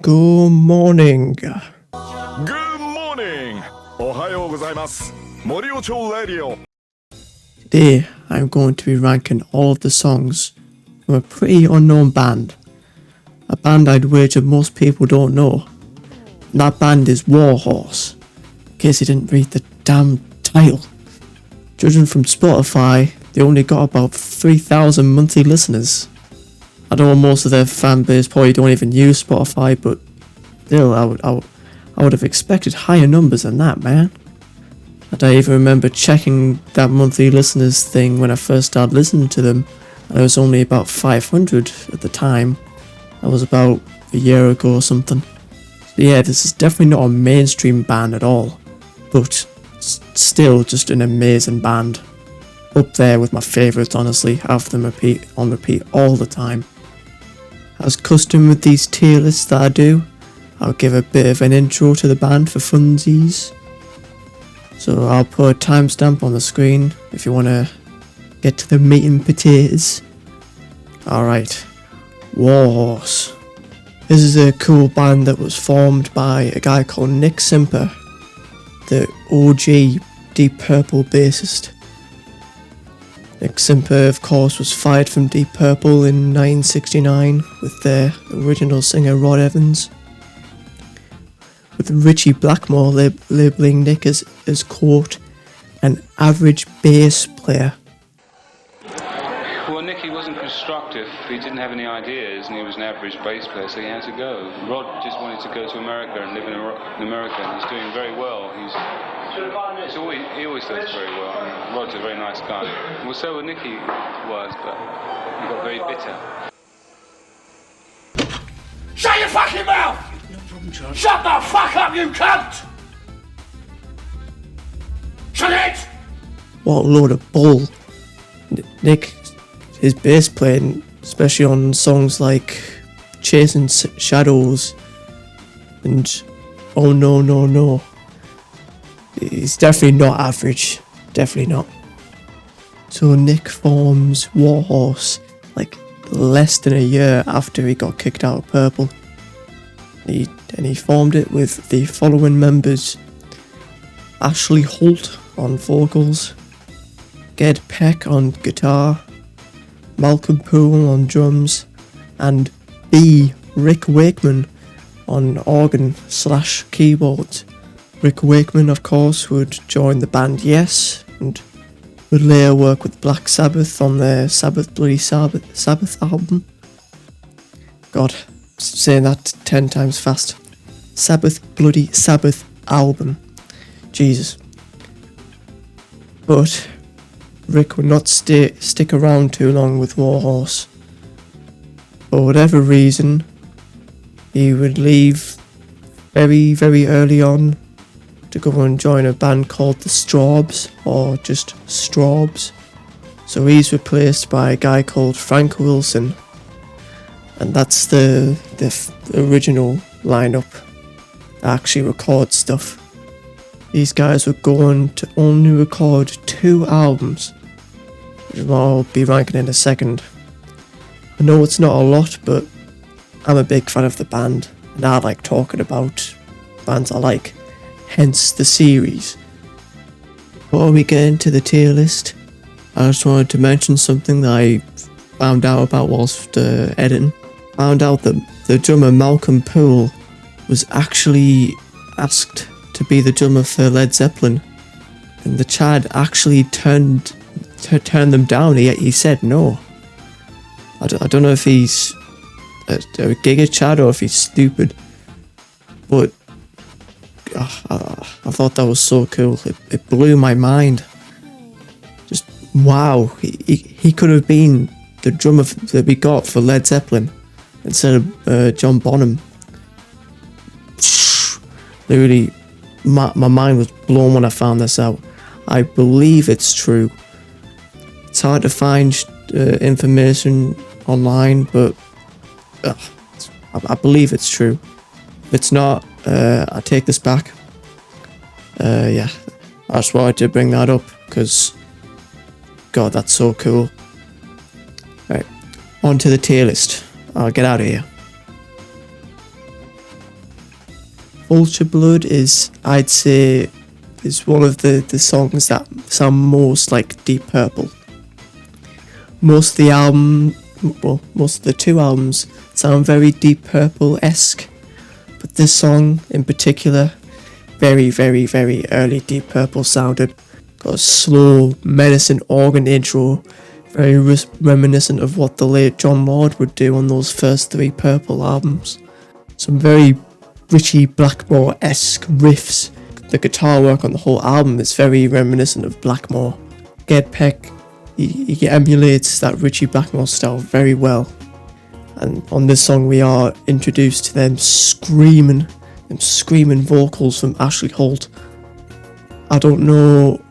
Good morning. Good morning! おはようございます。森尾町 Radio. Today, I'm going to be ranking all of the songs from a pretty unknown band. A band I'd wager most people don't know. And that band is Warhorse, in case you didn't read the damn title. Judging from Spotify, they only got about 3,000 monthly listeners. I know most of their fan base probably don't even use Spotify, but still, I would have expected higher numbers than that, man. And I even remember checking that monthly listeners thing when I first started listening to them, and it was only about 500 at the time. That was about a year ago or something. So yeah, this is definitely not a mainstream band at all, but still just an amazing band. Up there with my favourites, honestly. Have them on repeat all the time. As custom with these tier lists that I do, I'll give a bit of an intro to the band for funsies. So I'll put a timestamp on the screen if you want to get to the meat and potatoes. Alright, Warhorse. This is a cool band that was formed by a guy called Nick Simper, the OG Deep Purple bassist. Nick Simper, of course, was fired from Deep Purple in 1969 with their original singer Rod Evans, with Richie Blackmore labelling Nick as quote, an average bass player. Well, Nicky wasn't constructive. He didn't have any ideas, and he was an average bass player, so he had to go. Rod just wanted to go to America and live in America, and he's doing very well. He always does very well. I mean, Rod's a very nice guy. Well, so Nicky was, but he got very bitter. Shut your fucking mouth! No problem, Charles. Shut the fuck up, you cunt! Shut it! What a load of bull. Nick, his bass playing, especially on songs like Chasing Shadows and Oh No No No, he's definitely not average. Definitely not. So Nick forms Warhorse like less than a year after he got kicked out of Purple. He formed it with the following members: Ashley Holt on vocals, Ged Peck on guitar, Malcolm Poole on drums, and Rick Wakeman on organ / keyboards. Rick Wakeman, of course, would join the band Yes, and would later work with Black Sabbath on their Sabbath Bloody Sabbath album. God, saying that 10 times fast. Sabbath Bloody Sabbath album. Jesus. But Rick would not stick around too long with Warhorse. For whatever reason, he would leave very, very early on to go and join a band called the Straubs, or just Straubs. So he's replaced by a guy called Frank Wilson, and that's the original lineup that actually records stuff. These guys were going to only record 2 albums, which I'll be ranking in a second. I know it's not a lot, but I'm a big fan of the band, and I like talking about bands I like, hence the series. Before we get into the tier list, I just wanted to mention something that I found out about whilst editing. Found out that the drummer Malcolm Poole was actually asked to be the drummer for Led Zeppelin, and the Chad actually turned them down. He said no. I don't know if he's a giga Chad or if he's stupid, but I thought that was so cool. It blew my mind. Just wow, he could have been the drummer that we got for Led Zeppelin instead of John Bonham. Literally, my mind was blown when I found this out. I believe it's true. It's hard to find information online, but I believe it's true. If it's not, I take this back. Yeah, I just wanted to bring that up because, God, that's so cool. Right, on to the tier list. I'll get out of here. Vulture Blood is, I'd say, is one of the songs that sound most like Deep Purple. Most of the album, well, most of the two albums sound very Deep Purple-esque, but this song in particular, very, very, very early Deep Purple sounded. Got a slow, menacing organ intro, very reminiscent of what the late John Lord would do on those first three Purple albums. Some very Richie Blackmore-esque riffs. The guitar work on the whole album is very reminiscent of Blackmore. Ged Peck, he emulates that Richie Blackmore style very well. And on this song we are introduced to them screaming vocals from Ashley Holt. I don't know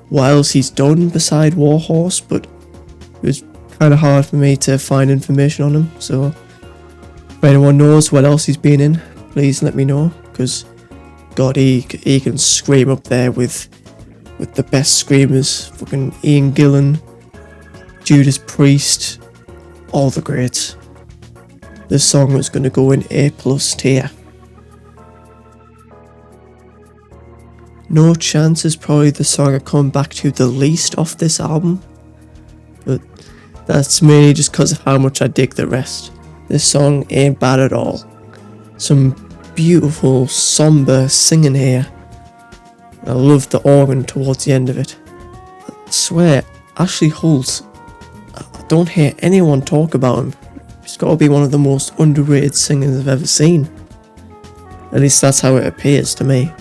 what else he's done beside Warhorse, but it was kind of hard for me to find information on him, so if anyone knows what else he's been in, please let me know, because God, he can scream up there with the best screamers. Fucking Ian Gillan, Judas Priest, all the greats. This song was going to go in A+ tier. No Chance is probably the song I come back to the least off this album, but that's mainly just because of how much I dig the rest. This song ain't bad at all. Some beautiful, somber singing here. I love the organ towards the end of it. I swear, Ashley Holt, I don't hear anyone talk about him. He's got to be one of the most underrated singers I've ever seen. At least that's how it appears to me.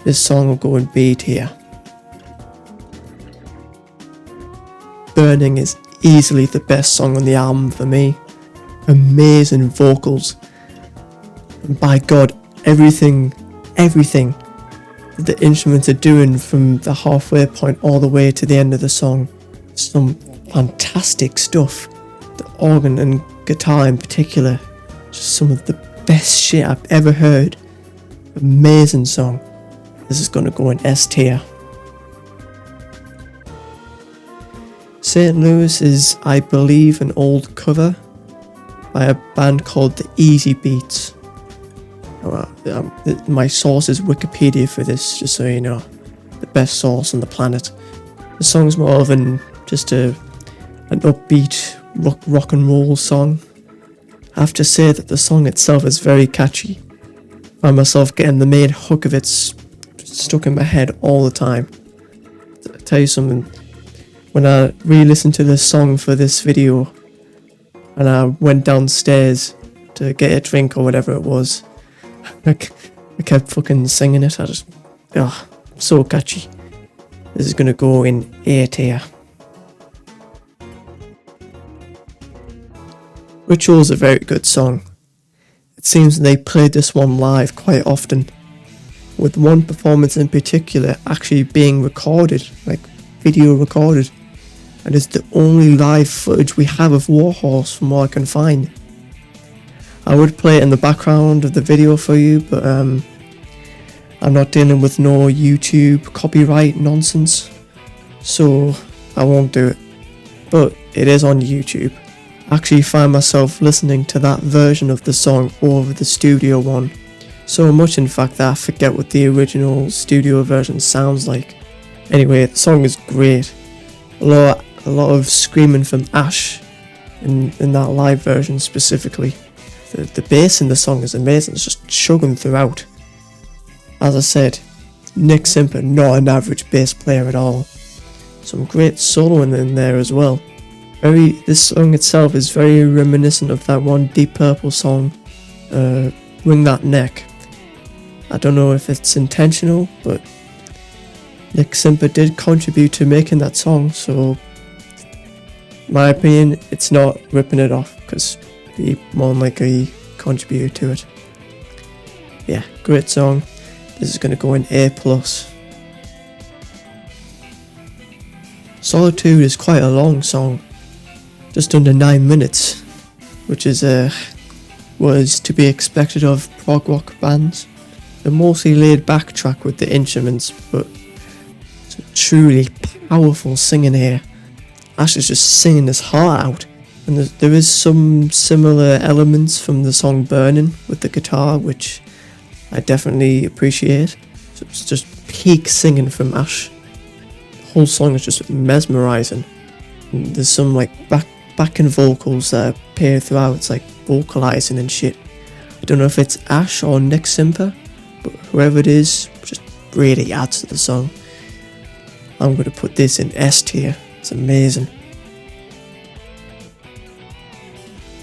This song will go in B tier. Burning is easily the best song on the album for me. Amazing vocals. And by God, everything that the instruments are doing from the halfway point all the way to the end of the song. Some fantastic stuff. The organ and guitar in particular. Just some of the best shit I've ever heard. Amazing song. This is going to go in S tier. St. Louis is, I believe, an old cover by a band called the Easy Beats. My source is Wikipedia for this, just so you know. The best source on the planet. The song's more of an upbeat rock and roll song. I have to say that the song itself is very catchy. I find myself getting the main hook of it stuck in my head all the time. I'll tell you something, when I re-listened to this song for this video and I went downstairs to get a drink or whatever it was, I kept fucking singing it. So catchy. This is gonna go in A tier. Ritual is a very good song. It seems they played this one live quite often, with one performance in particular actually being recorded, like video recorded, and it's the only live footage we have of Warhorse from what I can find. I would play it in the background of the video for you, but I'm not dealing with no YouTube copyright nonsense, so I won't do it. But it is on YouTube. I actually find myself listening to that version of the song over the studio one. So much in fact that I forget what the original studio version sounds like. Anyway, the song is great. A lot of screaming from Ash in that live version specifically. The bass in the song is amazing, it's just chugging throughout. As I said, Nick Simper, not an average bass player at all. Some great soloing in there as well. This song itself is very reminiscent of that one Deep Purple song, Wring That Neck. I don't know if it's intentional, but Nick Simper did contribute to making that song, so in my opinion, it's not ripping it off, because he more than likely contributed to it. Yeah, great song. This is going to go in A+. Solitude is quite a long song, just under 9 minutes, which is was to be expected of prog rock bands. A mostly laid back track with the instruments, but it's a truly powerful singing here. Ash is just singing his heart out, and there is some similar elements from the song Burning with the guitar, which I definitely appreciate. So it's just peak singing from Ash. The whole song is just mesmerising. And there's some like backing vocals that appear throughout. It's like vocalising and shit. I don't know if it's Ash or Nick Simper, but whoever it is, just really adds to the song. I'm going to put this in S tier. It's amazing.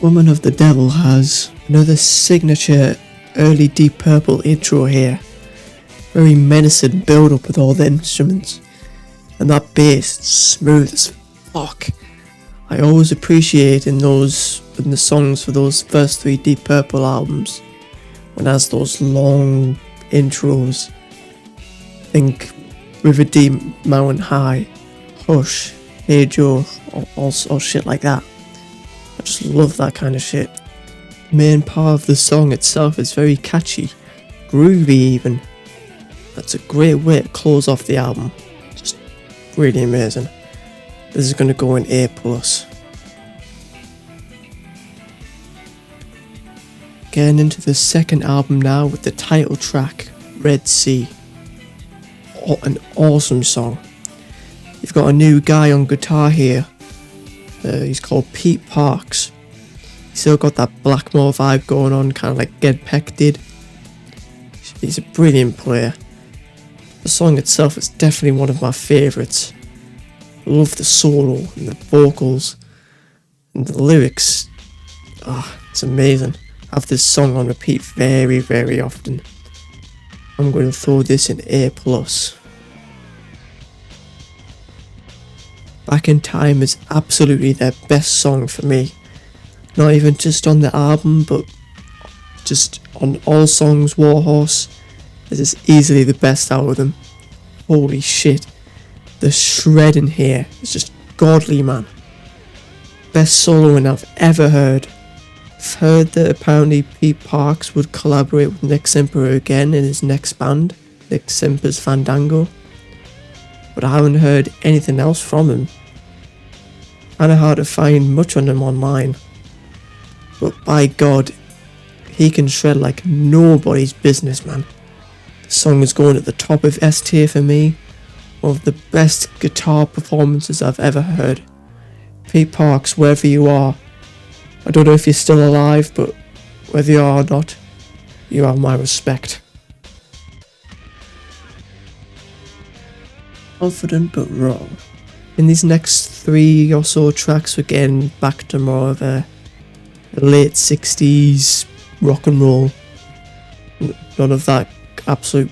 Woman of the Devil has another signature early Deep Purple intro here. Very menacing build up with all the instruments. And that bass is smooth as fuck. I always appreciate in the songs for those first 3 Deep Purple albums, when it has those long intros. Think River Deep, Mountain High, Hush, Hey Joe, or shit like that. I just love that kind of shit. The main part of the song itself is very catchy, groovy even. That's a great way to close off the album. Just really amazing. This is going to go in A+. Getting into the second album now with the title track, Red Sea. An awesome song. You've got a new guy on guitar here. He's called Pete Parks. He's still got that Blackmore vibe going on, kind of like Ged Peck did. He's a brilliant player. The song itself is definitely one of my favourites. I love the solo and the vocals and the lyrics. It's amazing. I have this song on repeat very, very often. I'm going to throw this in A+. Back in Time is absolutely their best song for me. Not even just on the album, but just on all songs. Warhorse, this is easily the best out of them. Holy shit. The shredding here is just godly, man. Best soloing I've ever heard. I've heard that apparently Pete Parks would collaborate with Nick Simper again in his next band, Nick Simper's Fandango. But I haven't heard anything else from him. Kinda hard to find much on him online. But by God, he can shred like nobody's business, man. The song is going at the top of S tier for me. One of the best guitar performances I've ever heard. Pete Parks, wherever you are, I don't know if you're still alive, but whether you are or not, you have my respect. Confident but wrong. In these next 3 or so tracks, we're getting back to more of a late 60s rock and roll. None of that absolute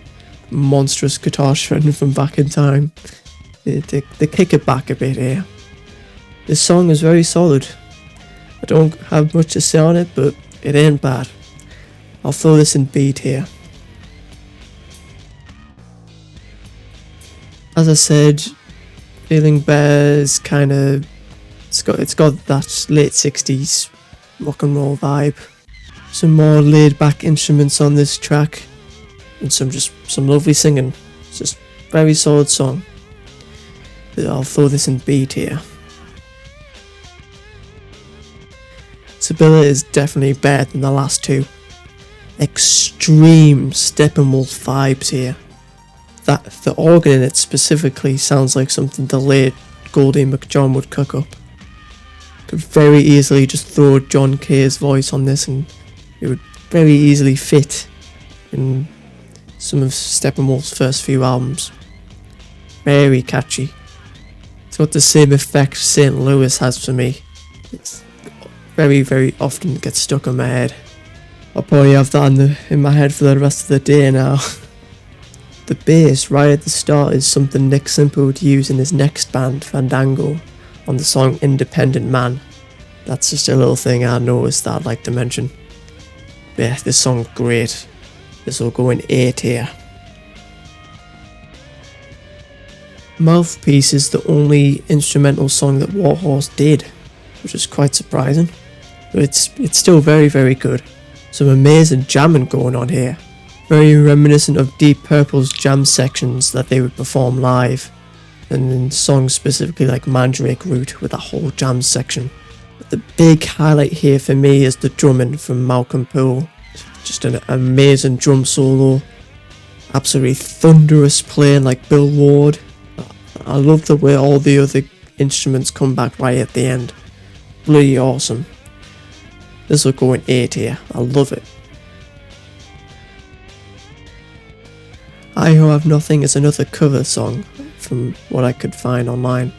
monstrous guitar shredding from Back in Time. They kick it back a bit here. This song is very solid. I don't have much to say on it, but it ain't bad. I'll throw this in B tier. As I said, Feeling Better is kinda, it's got that late 60s rock and roll vibe. Some more laid back instruments on this track, and some lovely singing. It's just very solid song. I'll throw this in B tier. Sibylla is definitely better than the last 2. Extreme Steppenwolf vibes here. That the organ in it specifically sounds like something the late Goldie McJohn would cook up. Could very easily just throw John Kay's voice on this and it would very easily fit in some of Steppenwolf's first few albums. Very catchy. It's got the same effect St. Louis has for me. It's very, very often gets stuck in my head. I'll probably have that in my head for the rest of the day now. The bass right at the start is something Nick Simper would use in his next band, Fandango, on the song Independent Man. That's just a little thing I noticed that I'd like to mention. Yeah, this song's great. This will go in A tier. Mouthpiece is the only instrumental song that Warhorse did, which is quite surprising. But it's still very, very good. Some amazing jamming going on here. Very reminiscent of Deep Purple's jam sections that they would perform live, and in songs specifically like Mandrake Root with a whole jam section. But the big highlight here for me is the drumming from Malcolm Poole. Just an amazing drum solo. Absolutely thunderous playing like Bill Ward. I love the way all the other instruments come back right at the end. Bloody awesome. This will go in A tier. I love it. I Who Have Nothing is another cover song from what I could find online.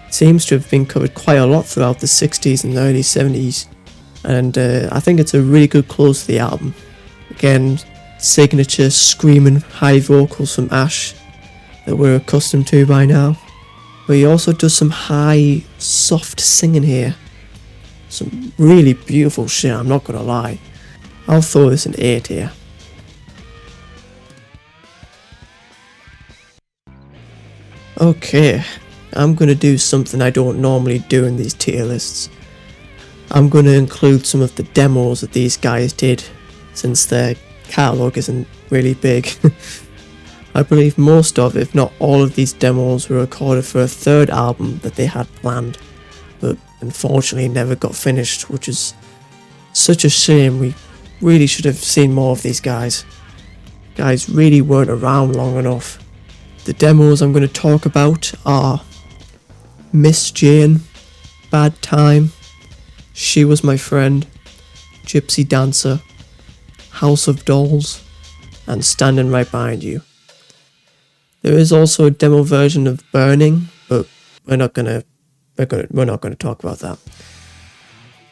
It seems to have been covered quite a lot throughout the 60s and early 70s, and I think it's a really good close to the album. Again, signature screaming high vocals from Ash that we're accustomed to by now, but he also does some high soft singing here. Some really beautiful shit, I'm not gonna lie. I'll throw this in A tier. Okay, I'm going to do something I don't normally do in these tier lists. I'm going to include some of the demos that these guys did, since their catalogue isn't really big. I believe most of, if not all of these demos were recorded for a third album that they had planned, but unfortunately never got finished, which is such a shame. We really should have seen more of these guys. Guys really weren't around long enough. The demos I'm going to talk about are Miss Jane, Bad Time, She Was My Friend, Gypsy Dancer, House of Dolls, and Standing Right Behind You. There is also a demo version of Burning, but we're not gonna talk about that.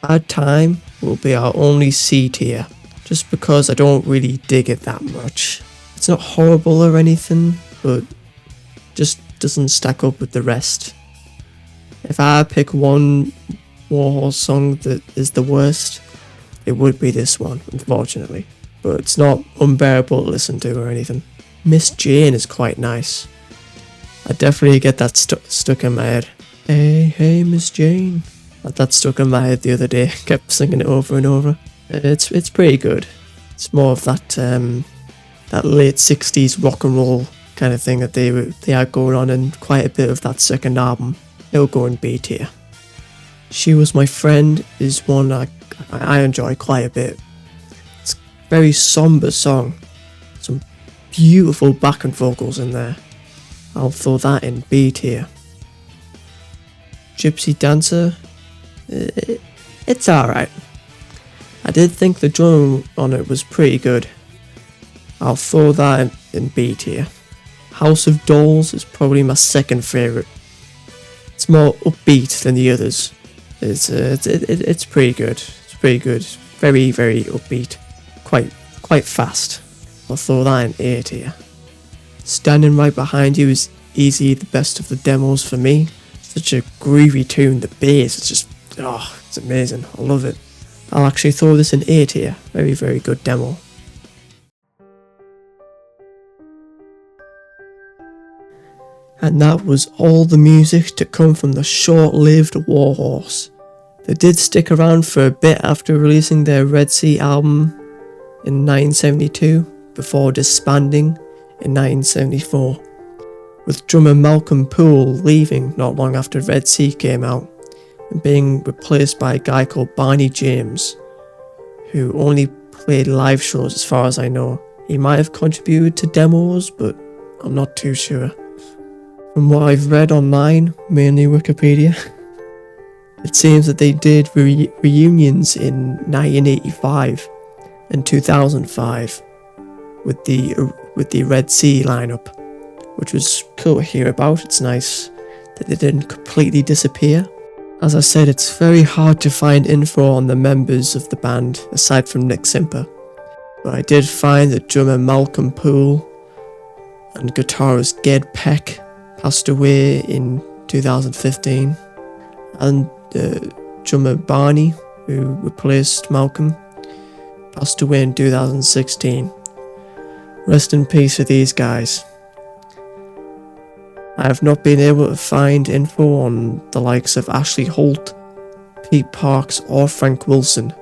Bad Time will be our only C tier, just because I don't really dig it that much. It's not horrible or anything, but just doesn't stack up with the rest. If I pick one Warhorse song that is the worst, it would be this one, unfortunately. But it's not unbearable to listen to or anything. Miss Jane is quite nice. I definitely get that stuck in my head. Hey, hey, Miss Jane. That stuck in my head the other day. Kept singing it over and over. It's pretty good. It's more of that that late 60s rock and roll kind of thing that they had going on, and quite a bit of that second album. It'll go in B tier. She Was My Friend is one I enjoy quite a bit. It's a very somber song. Some beautiful backing vocals in there. I'll throw that in B tier. Gypsy Dancer, it's alright. I did think the drum on it was pretty good. I'll throw that in B tier. House of Dolls is probably my second favourite. It's more upbeat than the others. It's pretty good. It's pretty good. Very, very upbeat. Quite fast. I'll throw that in A tier. Standing Right Behind You is easily the best of the demos for me. Such a groovy tune. The bass, it's just, it's amazing. I love it. I'll actually throw this in A tier. Very, very good demo. And that was all the music to come from the short-lived Warhorse. They did stick around for a bit after releasing their Red Sea album in 1972, before disbanding in 1974, with drummer Malcolm Poole leaving not long after Red Sea came out, and being replaced by a guy called Barney James, who only played live shows as far as I know. He might have contributed to demos, but I'm not too sure. From what I've read online, mainly Wikipedia, it seems that they did reunions in 1985 and 2005 with the Red Sea lineup, which was cool to hear about. It's nice that they didn't completely disappear. As I said, it's very hard to find info on the members of the band aside from Nick Simper, but I did find that drummer Malcolm Poole and guitarist Ged Peck passed away in 2015, and drummer Barney, who replaced Malcolm, passed away in 2016. Rest in peace for these guys. I have not been able to find info on the likes of Ashley Holt, Pete Parks or Frank Wilson.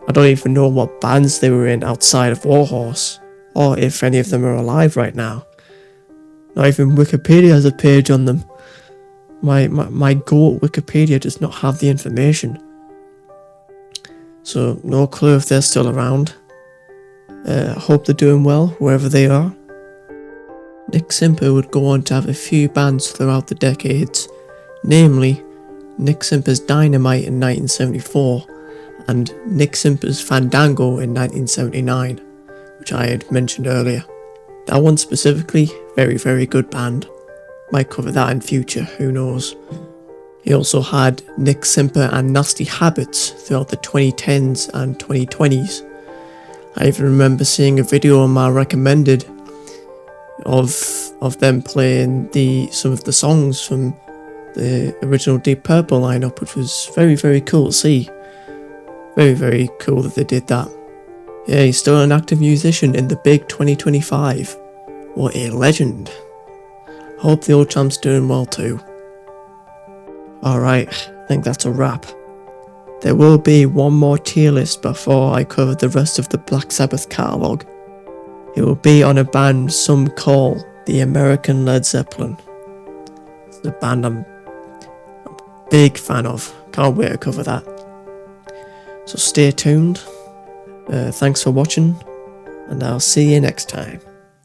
I don't even know what bands they were in outside of Warhorse, or if any of them are alive right now. Not even Wikipedia has a page on them. My GOAT Wikipedia does not have the information. So no clue if they're still around. Hope they're doing well wherever they are. Nick Simper would go on to have a few bands throughout the decades, namely Nick Simper's Dynamite in 1974 and Nick Simper's Fandango in 1979, which I had mentioned earlier. That one specifically, very, very good band. Might cover that in future, who knows. He also had Nick Simper and Nasty Habits throughout the 2010s and 2020s. I even remember seeing a video on my recommended of them playing some of the songs from the original Deep Purple lineup, which was very, very cool to see. Very, very cool that they did that. Yeah, he's still an active musician in the big 2025. What a legend. Hope the old champ's doing well too. Alright, I think that's a wrap. There will be one more tier list before I cover the rest of the Black Sabbath catalogue. It will be on a band some call the American Led Zeppelin. It's a band I'm a big fan of. Can't wait to cover that. So stay tuned. Thanks for watching, and I'll see you next time.